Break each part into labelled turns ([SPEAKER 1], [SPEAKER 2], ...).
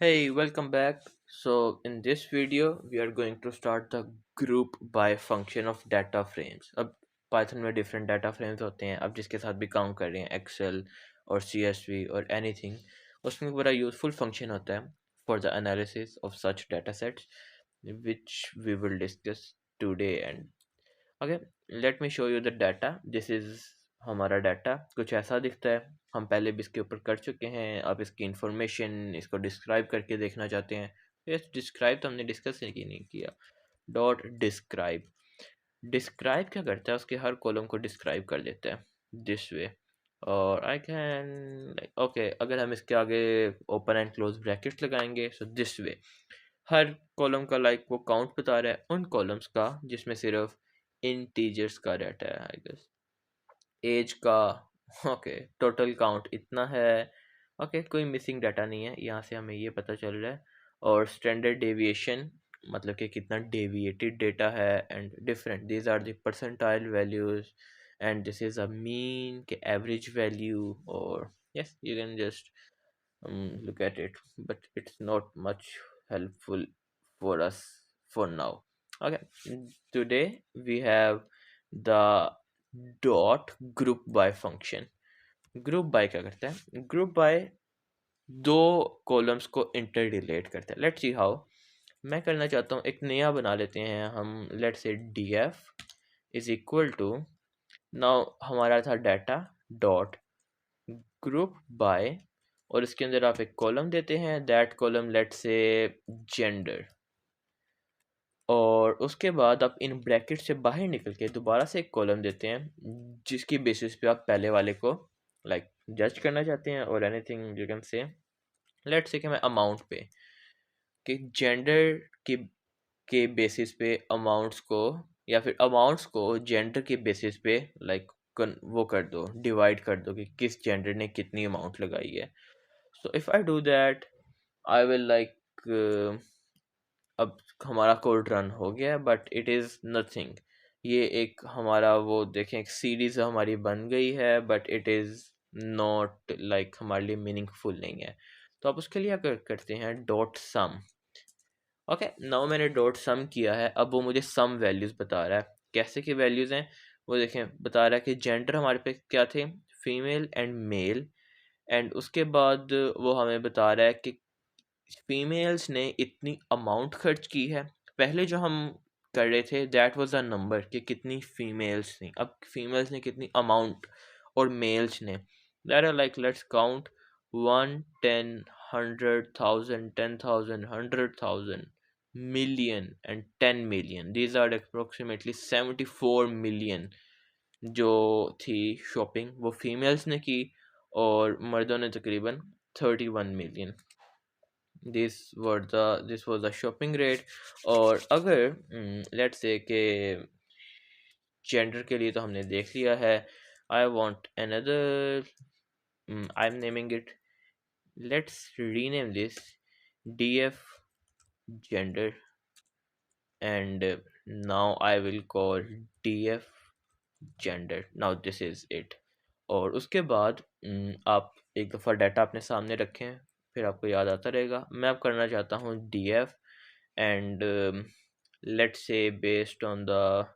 [SPEAKER 1] Hey, welcome back. So in this video, we are going to start the group by function of data frames. अब Python में different data frames होते हैं. अब जिसके साथ भी काम कर रहे हैं Excel और CSV और anything, उसमें बड़ा useful function होता है for the analysis of such data sets, which we will discuss today. And okay, let me show you the data. This is हमारा डाटा कुछ ऐसा दिखता है. हम पहले भी इसके ऊपर कर चुके हैं. आप इसकी इंफॉर्मेशन इसको डिस्क्राइब करके देखना चाहते हैं. यस, डिस्क्राइब तो हमने डिस्कस ही नहीं किया. Dot describe. डिस्क्राइब क्या करता है, उसके हर कॉलम को डिस्क्राइब कर देता है दिस वे. और आई कैन ओके, अगर हम इसके आगे ओपन एंड क्लोज ब्रैकेट्स लगाएंगे so this way. Her column का वो काउंट बता रहा है उन कॉलम्स का जिसमें सिर्फ इंटीजर्स का डाटा है. आई गेस एज का ओके टोटल काउंट इतना है. ओके, कोई मिसिंग डाटा नहीं है, यहाँ से हमें ये पता चल रहा है. और स्टैंडर्ड डेविएशन मतलब कि कितना डेविएटेड डेटा है. And different, these are the percentile values. And this is a mean के एवरेज वैल्यू. और yes, you can just look at it, but it's not much helpful for us for now. Okay, today we have the dot group by function. Group by क्या करता है? Group by दो columns को inter relate करता है. Let's see how. मैं करना चाहता हूँ, एक नया बना लेते हैं हम. Let's say D F is equal to, now हमारा था डाटा डॉट ग्रुप बाय, और इसके अंदर आप एक कॉलम देते हैं. That column let's say gender. और उसके बाद आप इन ब्रैकेट से बाहर निकल के दोबारा से एक कॉलम देते हैं जिसकी बेसिस पे आप पहले वाले को जज करना चाहते हैं. और anything you can say. Let's say कि मैं अमाउंट पे कि जेंडर के बेसिस पे अमाउंट्स को, या फिर अमाउंट्स को जेंडर के बेसिस पे वो कर दो, डिवाइड कर दो कि किस जेंडर ने कितनी अमाउंट लगाई है. So if I do that, I will अब हमारा कोड रन हो गया, बट इट इज़ नथिंग. ये एक हमारा वो देखें, एक सीरीज हमारी बन गई है, बट इट इज़ नॉट हमारे लिए मीनिंगफुल नहीं है. तो आप उसके लिए क्या करते हैं? डॉट सम. ओके, नाउ मैंने डॉट सम किया है. अब वो मुझे सम वैल्यूज़ बता रहा है. कैसे की वैल्यूज़ हैं वो देखें. बता रहा है कि जेंडर हमारे पे क्या थे, फीमेल एंड मेल. एंड उसके बाद वो हमें बता रहा है कि फीमेल्स ने इतनी अमाउंट खर्च की है. पहले जो हम कर रहे थे दैट वाज अ नंबर कि कितनी फीमेल्स थी. अब फीमेल्स ने कितनी अमाउंट, और मेल्स ने that are let's count 1, 10, 100, 1000, 10,000, 100,000, million and 10 million. These are approximately 74 million जो थी शॉपिंग वो फीमेल्स ने की, और मर्दों ने तकरीबन 31 million. This was the shopping rate. और अगर लेट्स से के जेंडर के लिए तो हमने देख लिया है. I want another, I am naming it, let's rename this df gender. And now I will call df gender. Now this is it. और उसके बाद आप एक दफ़ा डाटा अपने सामने रखें, फिर आपको याद आता रहेगा. मैं अब करना चाहता हूँ df and let's say based on the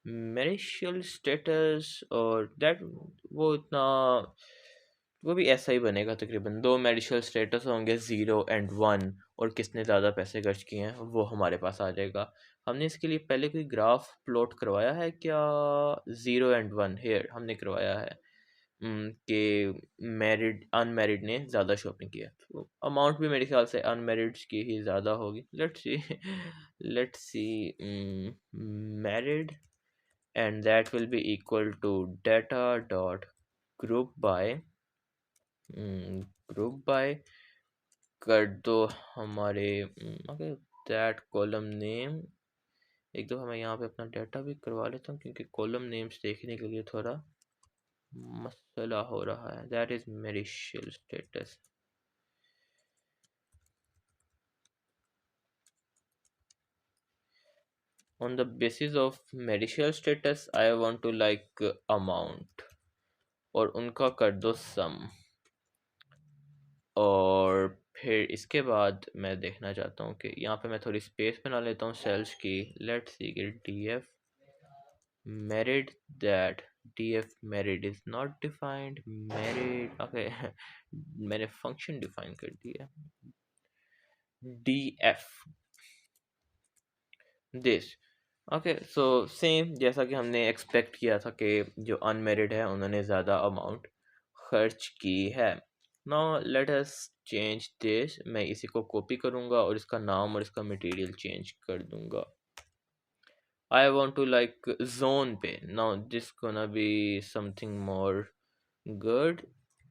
[SPEAKER 1] marital status. और दैट वो इतना वो भी ऐसा ही बनेगा. तकरीबन दो मैरिशल स्टेटस होंगे, 0 और 1, और किसने ज़्यादा पैसे खर्च किए हैं वो हमारे पास आ जाएगा. हमने इसके लिए पहले कोई ग्राफ प्लॉट करवाया है क्या? 0 और 1 हेयर हमने करवाया है कि मैरिड अनमैरिड ने ज़्यादा शॉपिंग किया. तो अमाउंट भी मेरे ख्याल से अनमैरिड की ही ज़्यादा होगी. Let's C married, and that will be equal to data dot group by group by कर दो हमारे. Okay, that column name. एक दफ़ा मैं यहाँ पे अपना डाटा भी करवा लेता हूँ क्योंकि कॉलम नेम्स देखने के लिए थोड़ा मसला हो रहा है. That is marital status. On the basis of marital status I want to amount, और उनका कर दो सम. और फिर इसके बाद मैं देखना चाहता हूँ कि यहाँ पे मैं थोड़ी स्पेस बना लेता हूँ सेल्स की। लेट्स सी कि df married that df married is not defined married okay मैंने फंक्शन डिफाइन कर दिया df this okay. So same जैसा कि हमने एक्सपेक्ट किया था कि जो अनमेरिड है उन्होंने ज़्यादा अमाउंट खर्च की है। Now let us change this. मैं इसी को कॉपी करूँगा और इसका नाम और इसका मटेरियल चेंज कर दूँगा। I want to like zone पे। Now this gonna be something more good.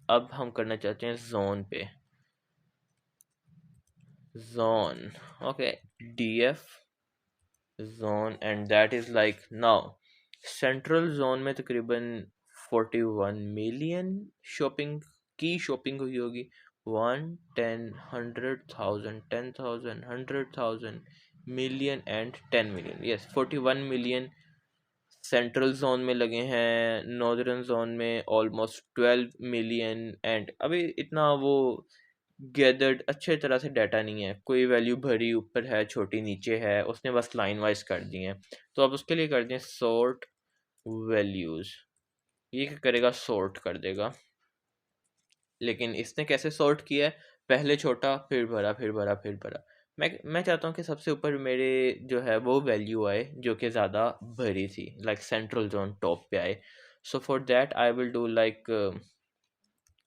[SPEAKER 1] अब हम करना चाहते हैं जोन पे। Zone okay df zone and that is like now central zone में तकरीबन 41 मिलियन शॉपिंग हुई होगी। 1 10 100,000 10,000 100,000 million and 10 million. Yes 41 million central zone में लगे हैं। नॉर्दर्न जोन में ऑलमोस्ट 12 मिलियन। एंड अभी इतना वो गैदर्ड अच्छे तरह से डाटा नहीं है। कोई वैल्यू भरी ऊपर है, छोटी नीचे है, उसने बस लाइन वाइज कर दी है। तो अब उसके लिए कर दें सॉर्ट वैल्यूज़। ये क्या करेगा, सॉर्ट कर देगा। लेकिन इसने कैसे सॉर्ट किया है, पहले छोटा फिर भरा फिर भरा फिर भरा। मैं चाहता हूँ कि सबसे ऊपर मेरे जो है वो वैल्यू आए जो कि ज़्यादा भरी थी, लाइक सेंट्रल जोन टॉप पे आए। So for that I will do like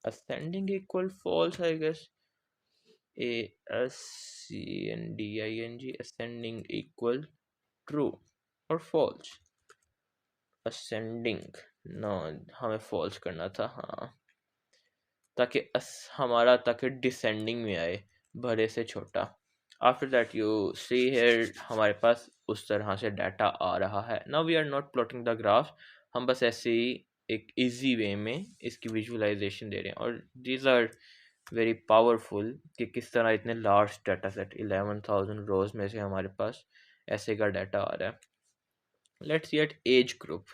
[SPEAKER 1] ascending equal false, I guess. ascending ascending equal true or false. ascending no, हमें false करना था हाँ, ताकि हमारा ताकि डिसेंडिंग में आए, बड़े से छोटा। After that you see here हमारे पास उस तरह से डाटा आ रहा है। Now we are not plotting the graph, हम बस ऐसे ही एक इजी वे में इसकी विजुअलाइजेशन दे रहे हैं। और दीज आर वेरी पावरफुल कि किस तरह इतने लार्ज डाटा सेट 11,000 रोज में से हमारे पास ऐसे का डाटा आ रहा है। Let's see at age group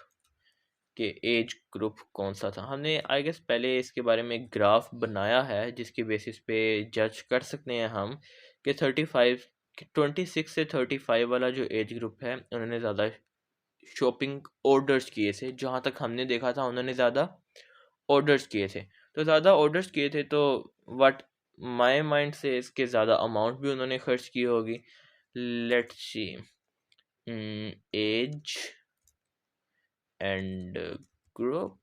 [SPEAKER 1] कि एज ग्रुप कौन सा था। हमने आई गेस पहले इसके बारे में एक ग्राफ बनाया है जिसकी बेसिस पे जज कर सकते हैं हम कि 26 से 35 वाला जो एज ग्रुप है उन्होंने ज़्यादा शॉपिंग ऑर्डर्स किए थे। जहाँ तक हमने देखा था उन्होंने ज़्यादा ऑर्डर्स किए थे। तो ज़्यादा ऑर्डर्स किए थे तो व्हाट माय माइंड से इसके ज़्यादा अमाउंट भी उन्होंने खर्च की होगी। Let's see age and group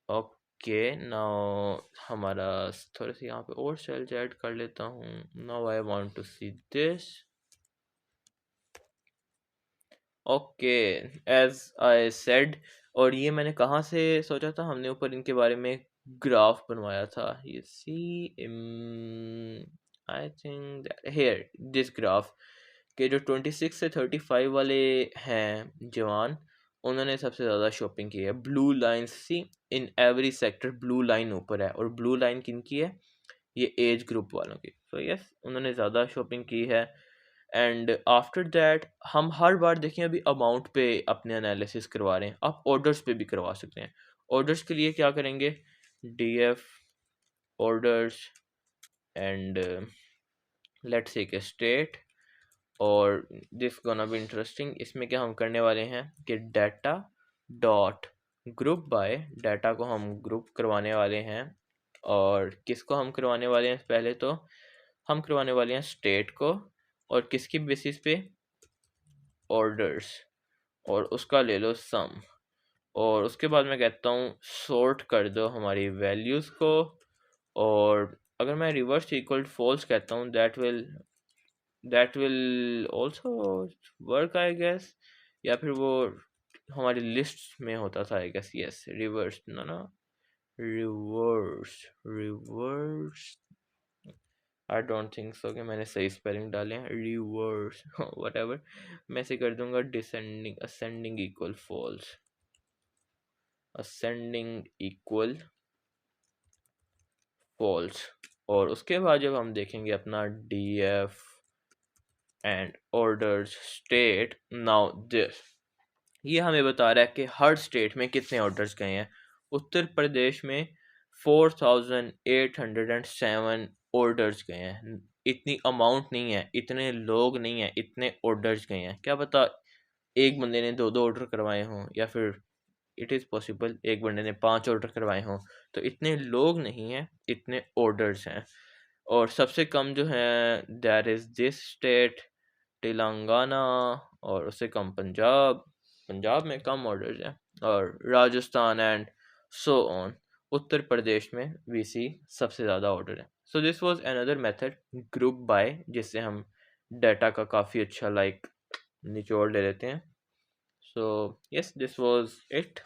[SPEAKER 1] okay. Now हमारा थोड़े से यहाँ पे और सेल्स ऐड कर लेता हूँ। Now I want to see this okay age I said. और ये मैंने कहाँ से सोचा था, हमने ऊपर इनके बारे में ग्राफ बनवाया था। ये see I think here this graph के जो 26 से 35 वाले हैं जवान, उन्होंने सबसे ज़्यादा शॉपिंग की है। Blue line see in every sector blue line ऊपर है, और ब्लू लाइन किन की है, ये एज ग्रुप वालों की। सो यस उन्होंने ज़्यादा शॉपिंग की है। एंड आफ्टर दैट हम हर बार देखें अभी अमाउंट पे अपने एनालिसिस करवा रहे हैं, आप ऑर्डर्स पे भी करवा सकते हैं। ऑर्डर्स के लिए क्या करेंगे, df orders and let's take a state. और दिस गोना बी इंटरेस्टिंग। इसमें क्या हम करने वाले हैं कि data dot group by, data को हम ग्रुप करवाने वाले हैं। और किसको हम करवाने वाले हैं, पहले तो हम करवाने वाले हैं स्टेट को, और किसकी बेसिस पे, ऑर्डर्स, और उसका ले लो सम। और उसके बाद मैं कहता हूँ सॉर्ट कर दो हमारी वैल्यूज़ को। और अगर मैं रिवर्स इक्वल फॉल्स कहता हूँ that will also work I guess. या फिर वो हमारी लिस्ट में होता था आई गेस। यस रिवर्स ना reverse I don't think so कि मैंने सही स्पेलिंग डाले हैं। रिवर्स व्हाटएवर, मैं इसे कर दूंगा descending ascending equal false, ascending equal false. और उसके बाद जब हम देखेंगे अपना df and orders state, now this ये हमें बता रहा है कि हर स्टेट में कितने ऑर्डर्स गए हैं। उत्तर प्रदेश में 4807 ऑर्डर्स गए हैं। इतनी अमाउंट नहीं है, इतने लोग नहीं हैं, इतने ऑर्डर्स गए हैं। क्या पता एक बंदे ने 2-2 ऑर्डर करवाए हों, या फिर इट इज़ पॉसिबल एक बंदे ने 5 ऑर्डर करवाए हों। तो इतने लोग नहीं हैं, इतने ऑर्डर्स हैं। और सबसे कम जो है that is this state Telangana, और उससे कम पंजाब। पंजाब में कम ऑर्डर्स हैं, और Rajasthan and so on. Uttar Pradesh में वीसी सबसे ज़्यादा ऑर्डर है। So this was another method, group by, जिससे हम डाटा का काफ़ी अच्छा निचोड़ ले लेते हैं। So yes, this was it.